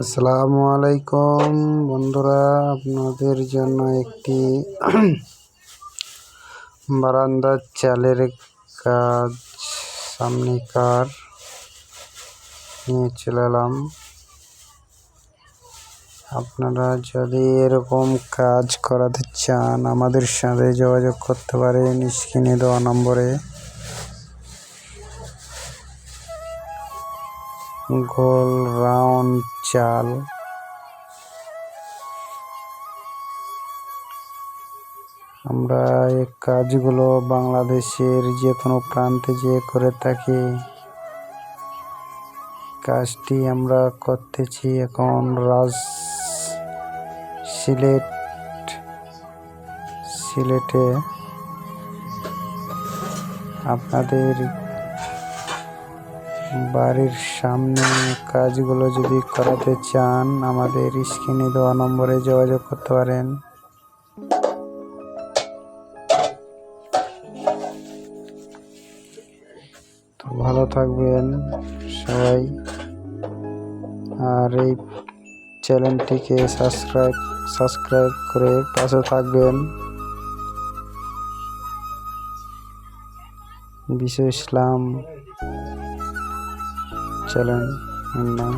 আসসালামু আলাইকুম বন্ধুরা, আপনাদের জন্য একটি বারান্দার চালের কাজ সামনেকার নিয়ে চলে এলাম। আপনারা যদি এরকম কাজ করাতে চান আমাদের সাথে যোগাযোগ করতে পারেন স্ক্রিনে দেওয়া নম্বরে। গোল রাউন্ড চাল আমরা এই কাজগুলো বাংলাদেশের যে কোনো প্রান্তে যেয়ে করে থাকি। কাজটি আমরা করতেছি এখন সিলেটে। আপনাদের বাড়ির সামনে কাজগুলো যদি করাতে চান আমাদের স্ক্রিনে দেওয়া নম্বরে যোগাযোগ করতে পারেন। তো ভালো থাকবেন সবাই, আর এই চ্যানেলটিকে সাবস্ক্রাইব করে পাশে থাকবেন। বিশ্ব ইসলাম চ্যানেল নাম।